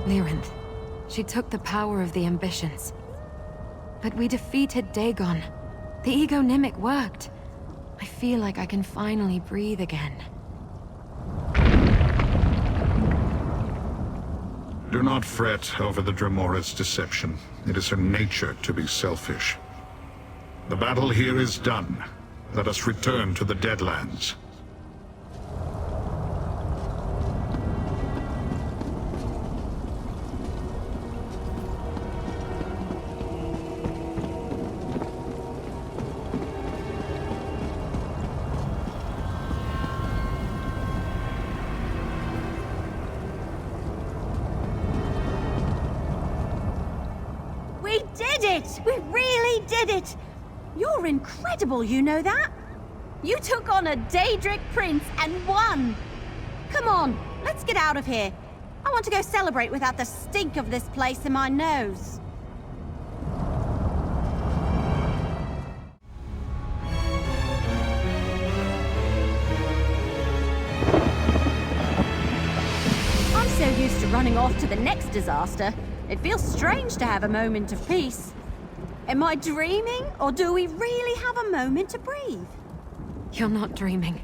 Lyrinth. She took the power of the ambitions. But we defeated Dagon. The ego-nimic worked. I feel like I can finally breathe again. Do not fret over the Dremora's deception. It is her nature to be selfish. The battle here is done. Let us return to the Deadlands. We did it! We really did it! You're incredible, you know that? You took on a Daedric prince and won! Come on, let's get out of here. I want to go celebrate without the stink of this place in my nose. I'm so used to running off to the next disaster. It feels strange to have a moment of peace. Am I dreaming, or do we really have a moment to breathe? You're not dreaming.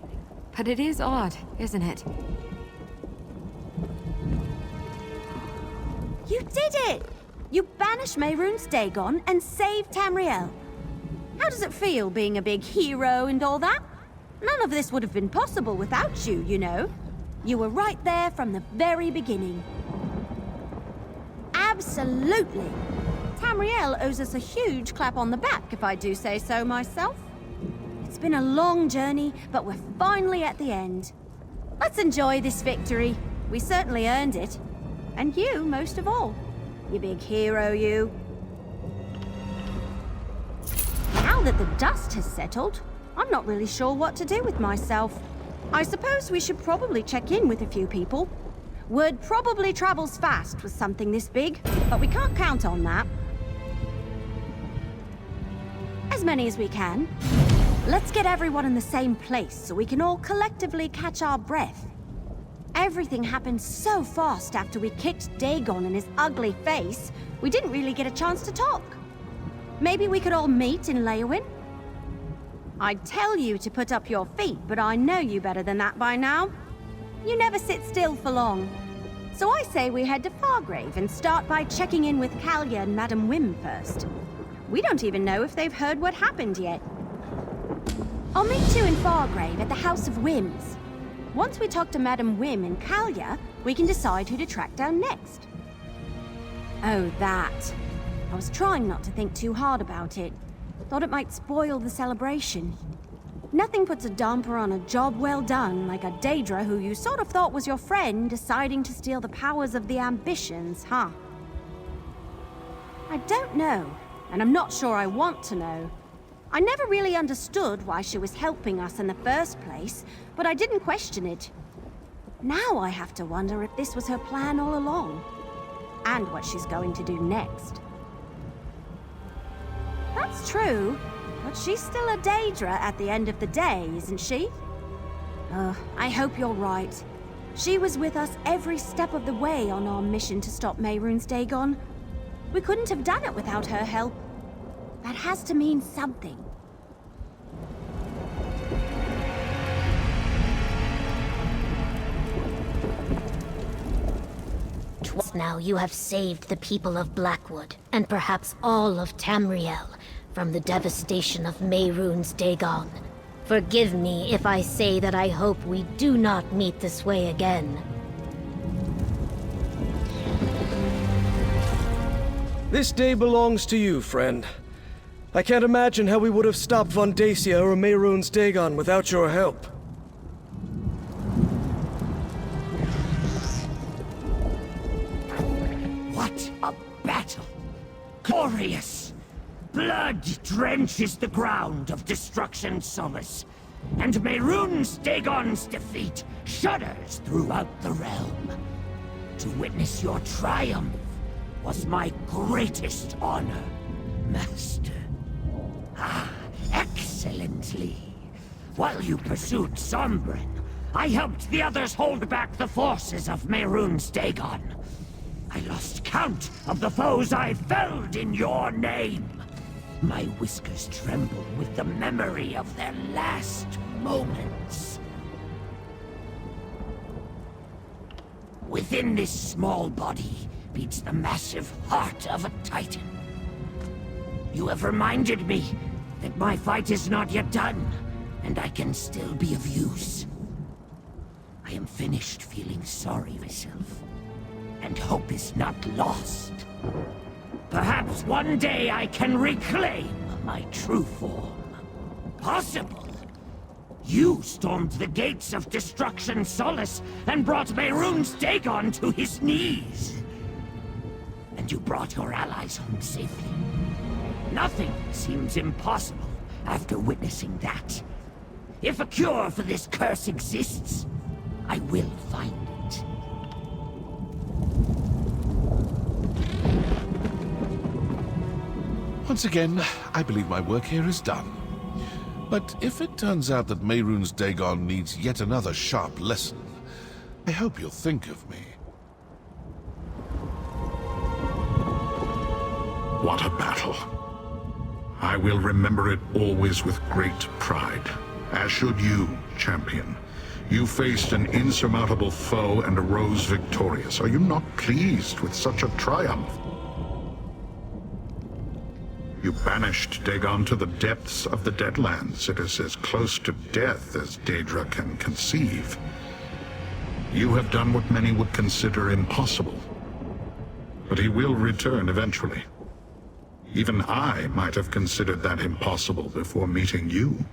But it is odd, isn't it? You did it! You banished Mehrunes Dagon and saved Tamriel. How does it feel being a big hero and all that? None of this would have been possible without you, you know. You were right there from the very beginning. Absolutely. Tamriel owes us a huge clap on the back, if I do say so myself. It's been a long journey, but we're finally at the end. Let's enjoy this victory. We certainly earned it. And you, most of all. You big hero, you. Now that the dust has settled, I'm not really sure what to do with myself. I suppose we should probably check in with a few people. Word probably travels fast with something this big, but we can't count on that. As many as we can. Let's get everyone in the same place so we can all collectively catch our breath. Everything happened so fast after we kicked Dagon in his ugly face, we didn't really get a chance to talk. Maybe we could all meet in Leywin? I'd tell you to put up your feet, but I know you better than that by now. You never sit still for long. So I say we head to Fargrave and start by checking in with Kalia and Madam Wim first. We don't even know if they've heard what happened yet. I'll meet you in Fargrave at the House of Wims. Once we talk to Madam Wim and Kalia, we can decide who to track down next. Oh, that. I was trying not to think too hard about it. Thought it might spoil the celebration. Nothing puts a damper on a job well done like a Daedra who you sort of thought was your friend deciding to steal the powers of the ambitions, huh? I don't know, and I'm not sure I want to know. I never really understood why she was helping us in the first place, but I didn't question it. Now I have to wonder if this was her plan all along, and what she's going to do next. That's true, but she's still a Daedra at the end of the day, isn't she? I hope you're right. She was with us every step of the way on our mission to stop Mehrunes Dagon. We couldn't have done it without her help. That has to mean something. Twice now you have saved the people of Blackwood, and perhaps all of Tamriel, from the devastation of Mehrunes Dagon. Forgive me if I say that I hope we do not meet this way again. This day belongs to you, friend. I can't imagine how we would have stopped Vondacia or Mehrunes Dagon without your help. What a battle! Glorious! Blood drenches the ground of Destruction Solace, and Mehrunes Dagon's defeat shudders throughout the realm. To witness your triumph was my greatest honor, Master. Ah, excellently. While you pursued Sombrin, I helped the others hold back the forces of Mehrunes Dagon. I lost count of the foes I felled in your name. My whiskers tremble with the memory of their last moments. Within this small body beats the massive heart of a titan. You have reminded me that my fight is not yet done, and I can still be of use. I am finished feeling sorry myself, and hope is not lost. Perhaps one day I can reclaim my true form. Possible. You stormed the gates of Destruction Solace and brought Mehrunes Dagon to his knees. And you brought your allies home safely. Nothing seems impossible after witnessing that. If a cure for this curse exists, I will find it. Once again, I believe my work here is done. But if it turns out that Mehrunes Dagon needs yet another sharp lesson, I hope you'll think of me. What a battle. I will remember it always with great pride. As should you, champion. You faced an insurmountable foe and arose victorious. Are you not pleased with such a triumph? You banished Dagon to the depths of the Deadlands. It is as close to death as Daedra can conceive. You have done what many would consider impossible. But he will return eventually. Even I might have considered that impossible before meeting you.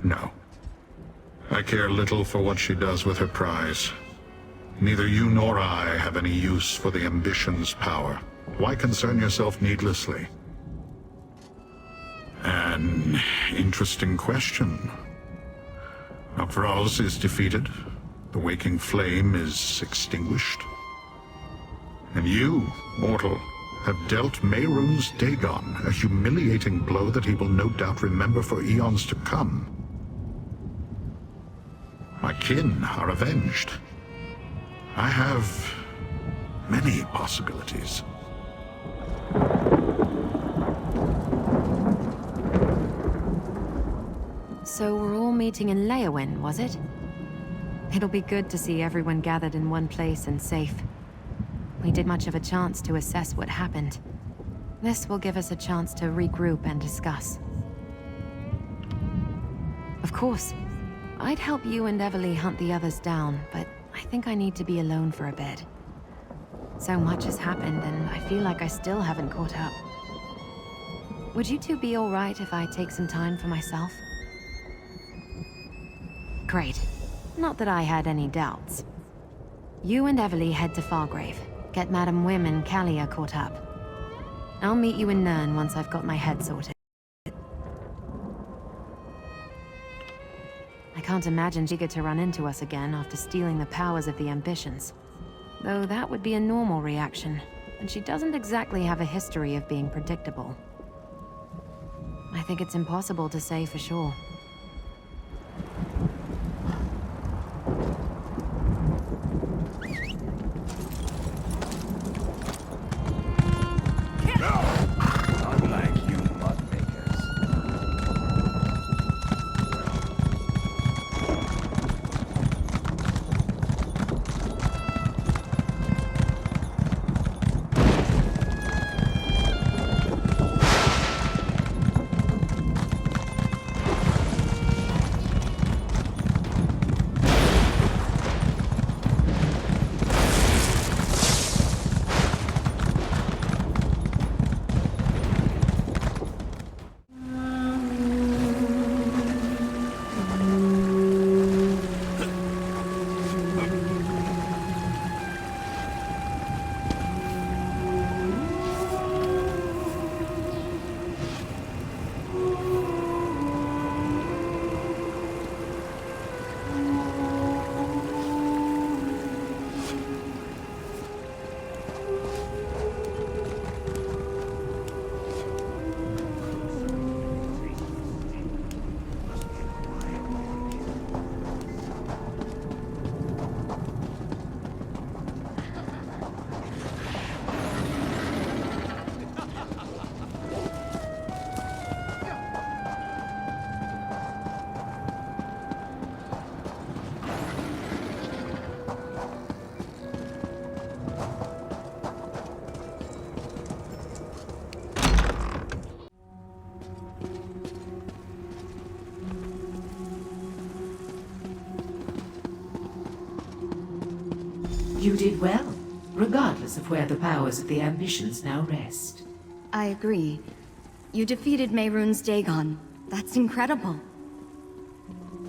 No. I care little for what she does with her prize. Neither you nor I have any use for the Ambition's power. Why concern yourself needlessly? An interesting question. Afroz is defeated. The waking flame is extinguished. And you, mortal, have dealt Mehrunes Dagon a humiliating blow that he will no doubt remember for eons to come. My kin are avenged. I have many possibilities. So we're all meeting in Leyawiin, was it? It'll be good to see everyone gathered in one place and safe. We didn't much of a chance to assess what happened. This will give us a chance to regroup and discuss. Of course, I'd help you and Everly hunt the others down, but I think I need to be alone for a bit. So much has happened, and I feel like I still haven't caught up. Would you two be all right if I take some time for myself? Great. Not that I had any doubts. You and Everly head to Fargrave. Get Madam Wim and Kalia caught up. I'll meet you in Nirn once I've got my head sorted. I can't imagine she's eager to run into us again after stealing the powers of the Ambitions. Though that would be a normal reaction, and she doesn't exactly have a history of being predictable. I think it's impossible to say for sure. You did well, regardless of where the powers of the ambitions now rest. I agree. You defeated Mehrunes Dagon. That's incredible.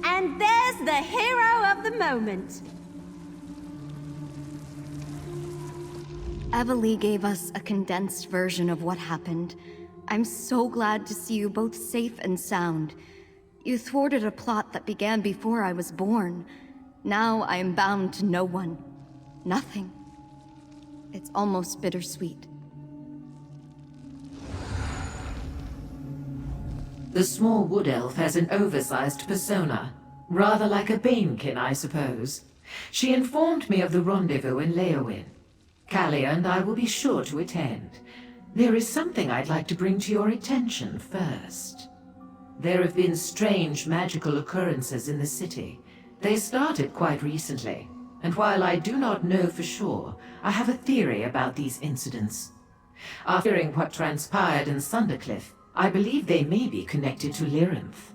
And there's the hero of the moment. Evely gave us a condensed version of what happened. I'm so glad to see you both safe and sound. You thwarted a plot that began before I was born. Now I am bound to no one. Nothing. It's almost bittersweet. The small wood elf has an oversized persona, rather like a Banekin, I suppose. She informed me of the rendezvous in Leowin. Kalia and I will be sure to attend. There is something I'd like to bring to your attention first. There have been strange magical occurrences in the city. They started quite recently, and while I do not know for sure, I have a theory about these incidents. After hearing what transpired in Sundercliff, I believe they may be connected to Lyrinth.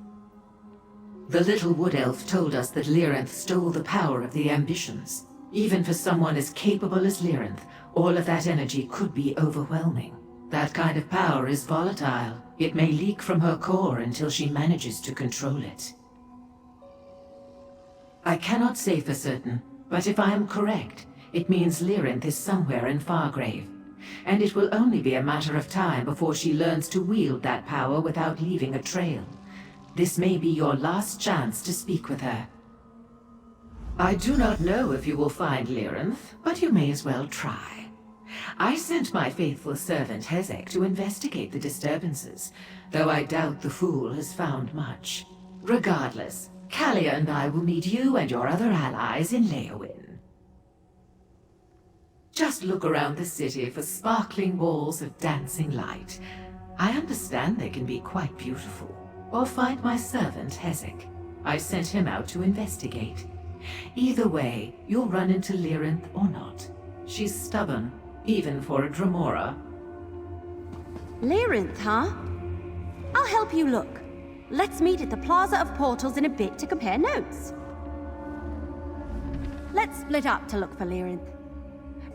The little wood elf told us that Lyrinth stole the power of the ambitions. Even for someone as capable as Lyrinth, all of that energy could be overwhelming. That kind of power is volatile. It may leak from her core until she manages to control it. I cannot say for certain, but if I am correct, it means Lyrinth is somewhere in Fargrave. And it will only be a matter of time before she learns to wield that power without leaving a trail. This may be your last chance to speak with her. I do not know if you will find Lyrinth, but you may as well try. I sent my faithful servant Hezek to investigate the disturbances, though I doubt the fool has found much. Regardless, Kalia and I will meet you and your other allies in Leowin. Just look around the city for sparkling balls of dancing light. I understand they can be quite beautiful. Or find my servant, Hezek. I sent him out to investigate. Either way, you'll run into Lyrinth or not. She's stubborn, even for a Dremora. Lyrinth, huh? I'll help you look. Let's meet at the Plaza of Portals in a bit to compare notes. Let's split up to look for Lyrinth.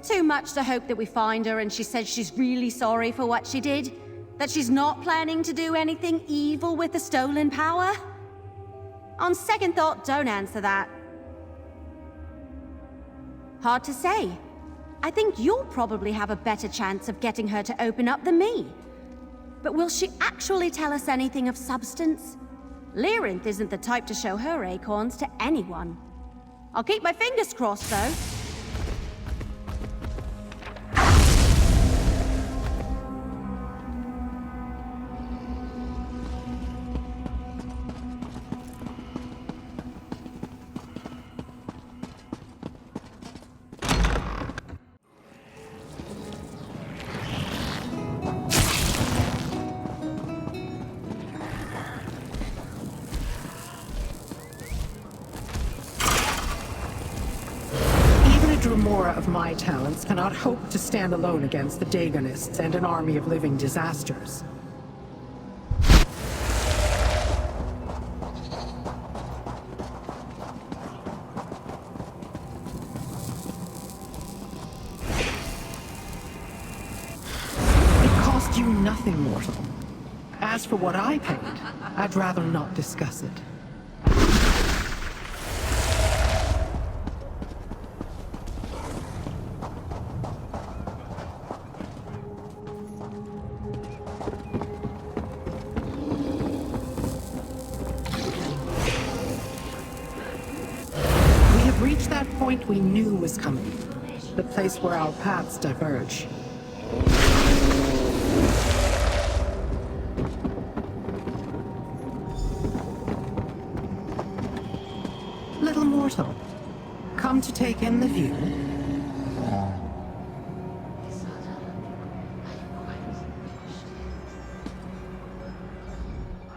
Too much to hope that we find her and she says she's really sorry for what she did? That she's not planning to do anything evil with the stolen power? On second thought, don't answer that. Hard to say. I think you'll probably have a better chance of getting her to open up than me. But will she actually tell us anything of substance? Lyrinth isn't the type to show her acorns to anyone. I'll keep my fingers crossed, though. Dremora of my talents cannot hope to stand alone against the Dagonists and an army of living disasters. It cost you nothing, mortal. As for what I paid, I'd rather not discuss it. Reached that point we knew was coming. The place where our paths diverge. Little mortal, come to take in the view.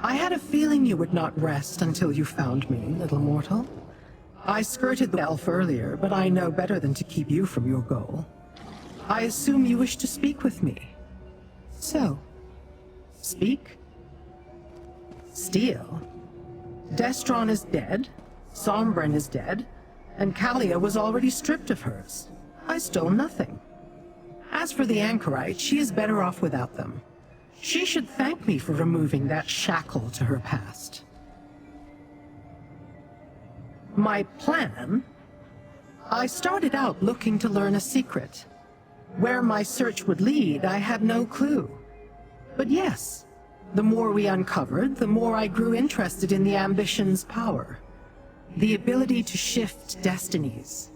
I had a feeling you would not rest until you found me, little mortal. I skirted the elf earlier, but I know better than to keep you from your goal. I assume you wish to speak with me. So, speak. Steal. Destron is dead, Sombren is dead, and Kalia was already stripped of hers. I stole nothing. As for the anchorite, she is better off without them. She should thank me for removing that shackle to her past. My plan? I started out looking to learn a secret. Where my search would lead, I had no clue. But yes, the more we uncovered, the more I grew interested in the ambition's power. The ability to shift destinies.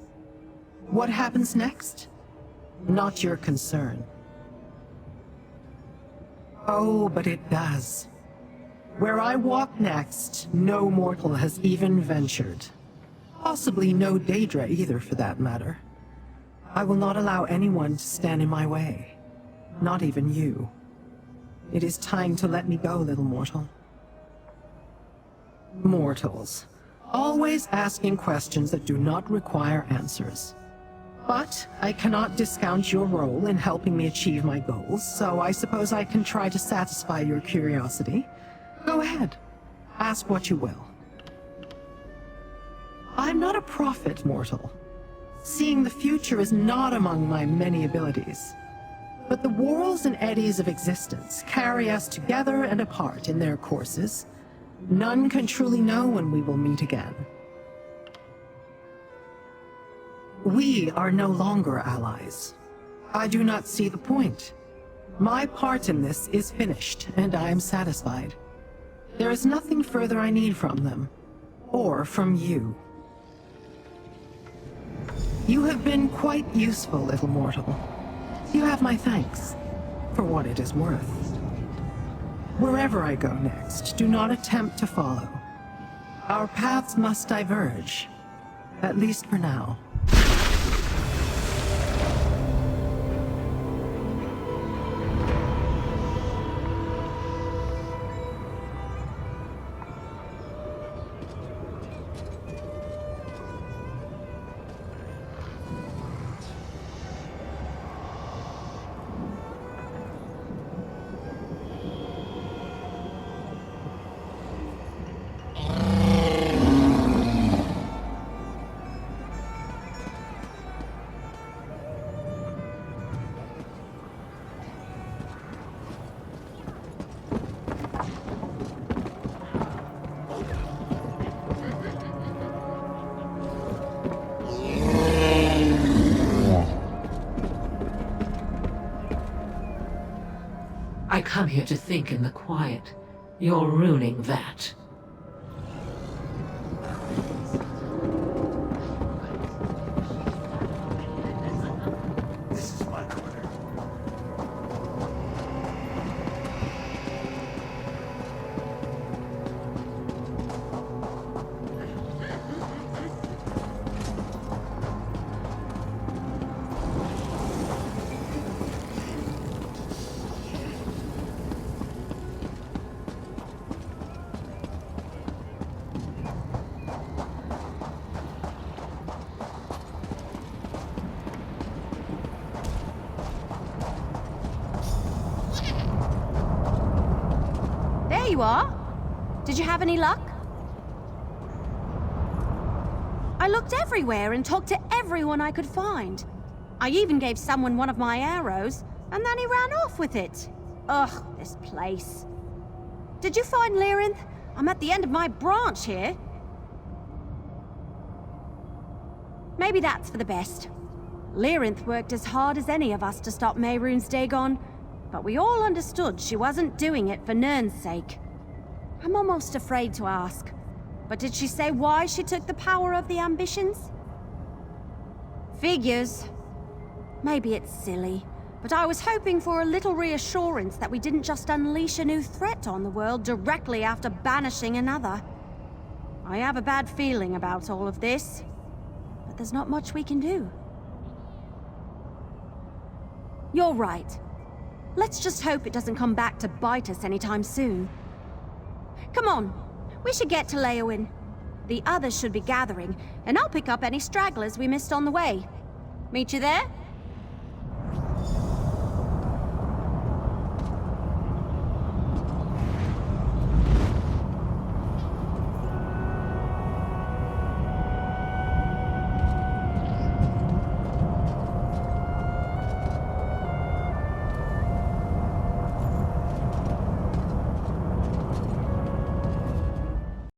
What happens next? Not your concern. Oh, but it does. Where I walk next, no mortal has even ventured. Possibly no Daedra either, for that matter. I will not allow anyone to stand in my way. Not even you. It is time to let me go, little mortal. Mortals. Always asking questions that do not require answers. But I cannot discount your role in helping me achieve my goals, so I suppose I can try to satisfy your curiosity. Go ahead. Ask what you will. I'm not a prophet, mortal. Seeing the future is not among my many abilities. But the whirls and eddies of existence carry us together and apart in their courses. None can truly know when we will meet again. We are no longer allies. I do not see the point. My part in this is finished, and I am satisfied. There is nothing further I need from them, or from you. You have been quite useful, little mortal. You have my thanks, for what it is worth. Wherever I go next, do not attempt to follow. Our paths must diverge, at least for now. I come here to think in the quiet. You're ruining that. This is my corner. There you are. Did you have any luck? I looked everywhere and talked to everyone I could find. I even gave someone one of my arrows, and then he ran off with it. Ugh, this place. Did you find Lyrinth? I'm at the end of my branch here. Maybe that's for the best. Lyrinth worked as hard as any of us to stop Mehrunes Dagon, but we all understood she wasn't doing it for Nirn's sake. I'm almost afraid to ask, but did she say why she took the power of the ambitions? Figures. Maybe it's silly, but I was hoping for a little reassurance that we didn't just unleash a new threat on the world directly after banishing another. I have a bad feeling about all of this, but there's not much we can do. You're right. Let's just hope it doesn't come back to bite us anytime soon. Come on, we should get to Leowin. The others should be gathering, and I'll pick up any stragglers we missed on the way. Meet you there?